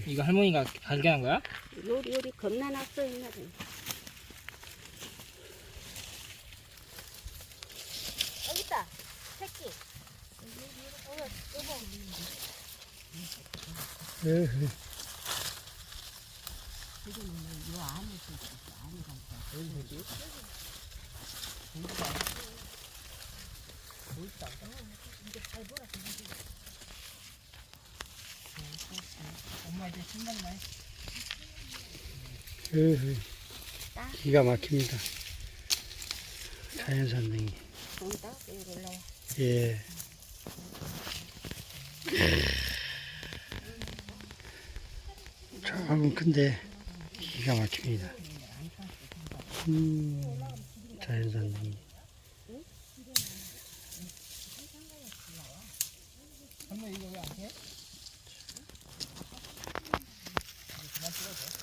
이거 할머니가 발견한 거야? 요리 겁나 났어 옛날에. 여기 있다. 새끼. 엄마 이제 신났네. 기가 막힙니다. 자연산등이. 예. 조금 큰데 기가 막힙니다. 자연산등이. 할머니 이거 왜 안 해? 그만 찍어줘.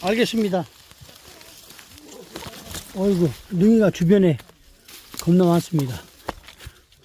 알겠습니다. 어이구, 능이가 주변에 겁나 많습니다.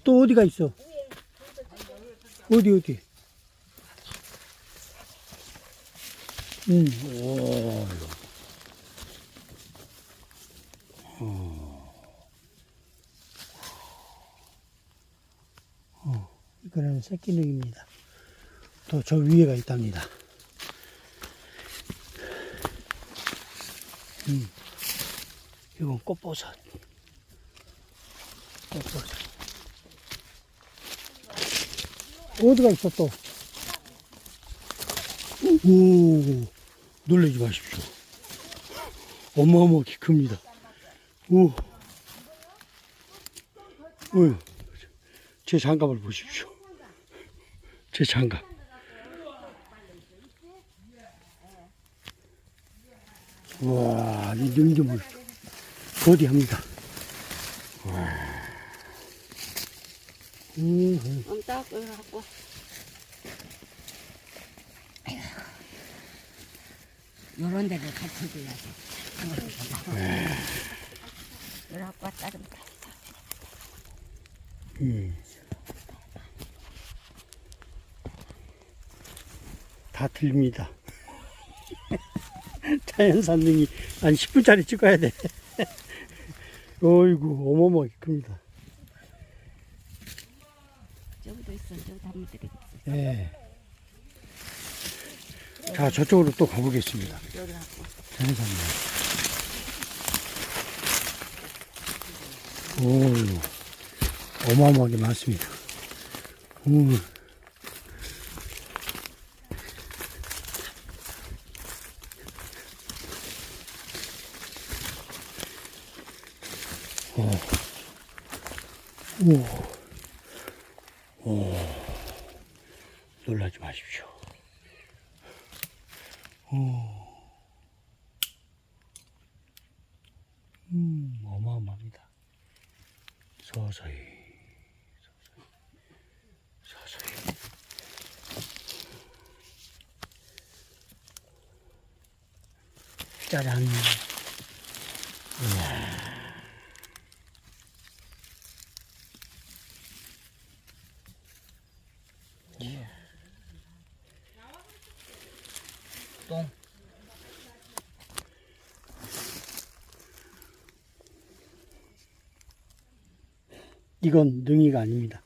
또 어디가 있어? 어디? 오. 이거는 새끼 능입니다. 또 저 위에가 있답니다. 이건 꽃버섯. 어디가 있어 또? 오, 놀라지 마십시오. 어마어마하게 큽니다. 오, 제 장갑을 보십시오. 제 장갑. 와, 이 능점을 거대합니다. 딱 그래갖고. 요런 데를 같이 줘야지. 그래갖고 따름 다. 다 틀립니다. 자연산 능이 한 10분짜리 찍어야 돼. 어이구, 어마어마하게 큽니다. 저기도 있어. 저기 한번 드리겠어. 예. 자, 저쪽으로 또 가보겠습니다. 자연산 능. 오, 어마어마하게 많습니다. 놀라지 마십시오. 어마어마합니다. 서서히. 짜잔. 이야. 똥. 이건 능이가 아닙니다.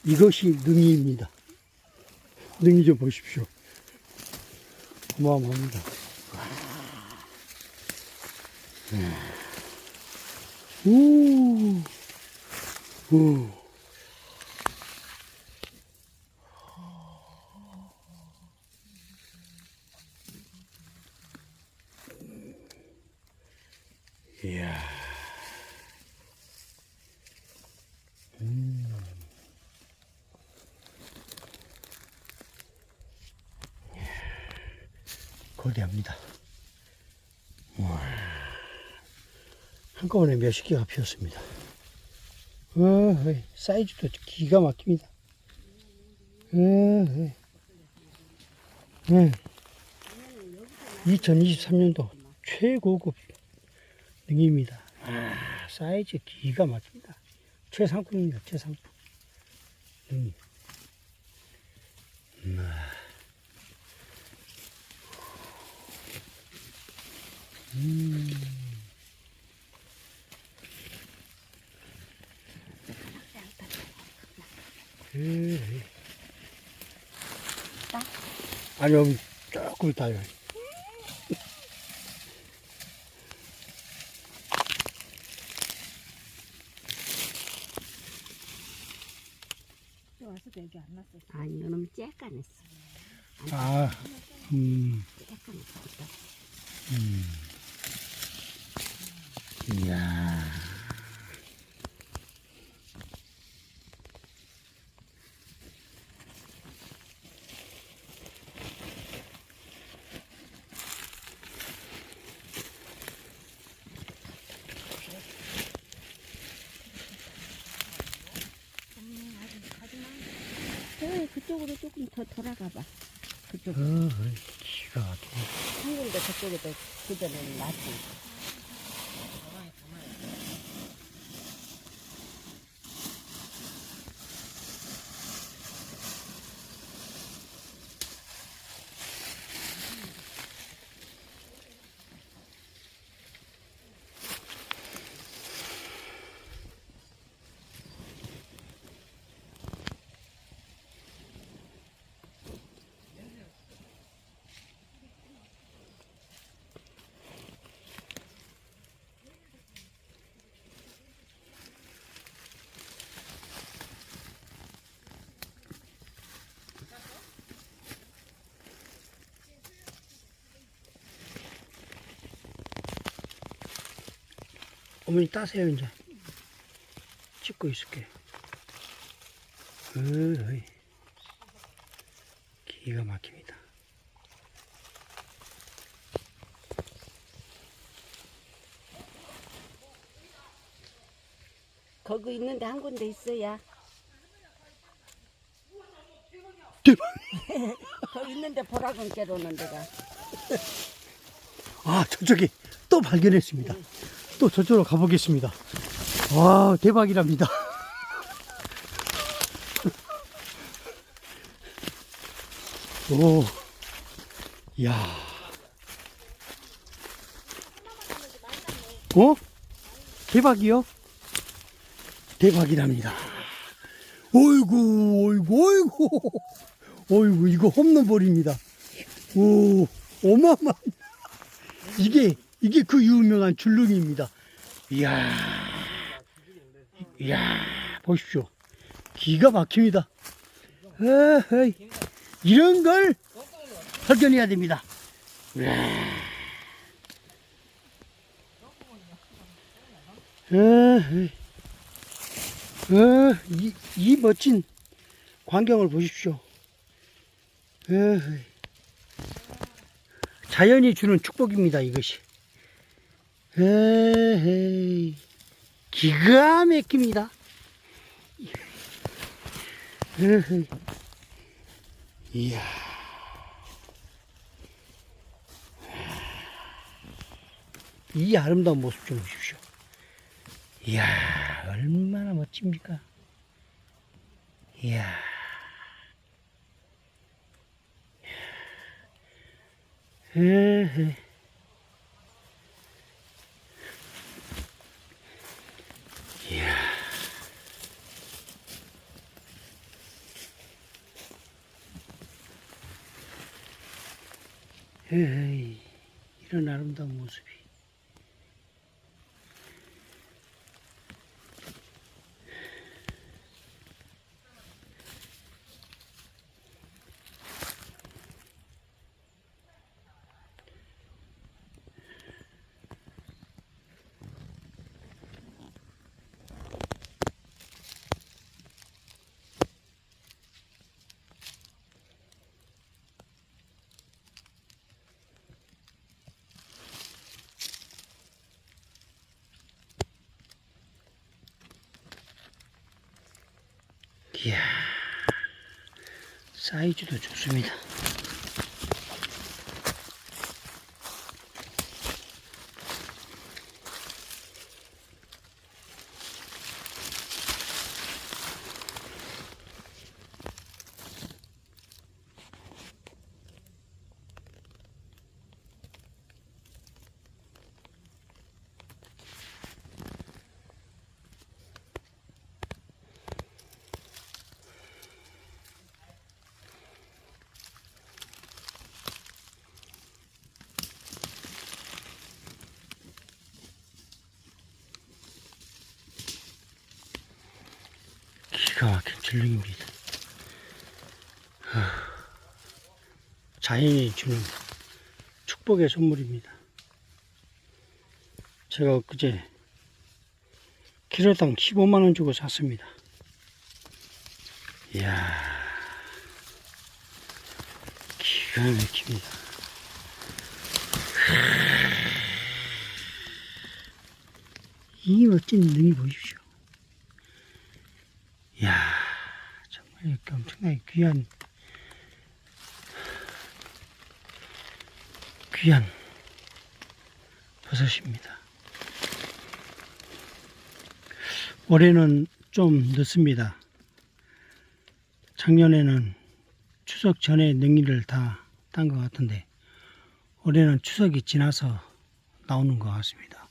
이것이 능이입니다. 능이 좀 보십시오. 어마어마합니다. 오. 이야. 거대합니다. 한꺼번에 몇십 개가 피었습니다. 사이즈도 기가 막힙니다. 네. 2023년도 최고급 능입니다. 아, 사이즈 기가 막힙니다. 최상품입니다. 최상품. 능이. 아니요, 조금 이따요. 와서도 여기 안 났어. 아니, 이놈 쬐까냈어. 아, 쬐까냈어. 이야. 그쪽으로 조금 더 돌아가 봐. 그쪽. 기가 막히네. 한 군데 그쪽에도 그전에는 낫지. 어머니 따세요, 이제. 찍고 있을게. 어이. 기가 막힙니다. 거기 있는데 한 군데 있어야. 대박! 거기 있는데 보라곤 깨로는 데가. 아, 저쪽에 또 발견했습니다. 또 저쪽으로 가보겠습니다. 와, 대박이랍니다. 오, 이야. 어? 대박이요? 대박이랍니다. 어이구, 어이구, 어이구. 어이구, 이거 홈런볼입니다. 오, 어마어마. 이게 그 유명한 줄눈입니다. 이야, 보십시오. 기가 막힙니다. 에헤이, 이런 걸 발견해야 됩니다. 에헤이, 이 멋진 광경을 보십시오. 에헤이. 자연이 주는 축복입니다, 이것이. 에헤이, 기가 막힙니다. 에헤이. 이야. 이 아름다운 모습 좀 보십시오. 이야, 얼마나 멋집니까? 이야. 에헤이. 이야. 에헤이, 이런 아름다운 모습이. 이야, 사이즈도 좋습니다. 진릉입니다. 자연이 주는 축복의 선물입니다. 제가 그제 키로당 15만원 주고 샀습니다. 이야, 기가 막힙니다. 이 멋진 능이 보십시오. 이야, 정말 이렇게 엄청나게 귀한 버섯입니다. 올해는 좀 늦습니다. 작년에는 추석 전에 능이를 다 딴 것 같은데 올해는 추석이 지나서 나오는 것 같습니다.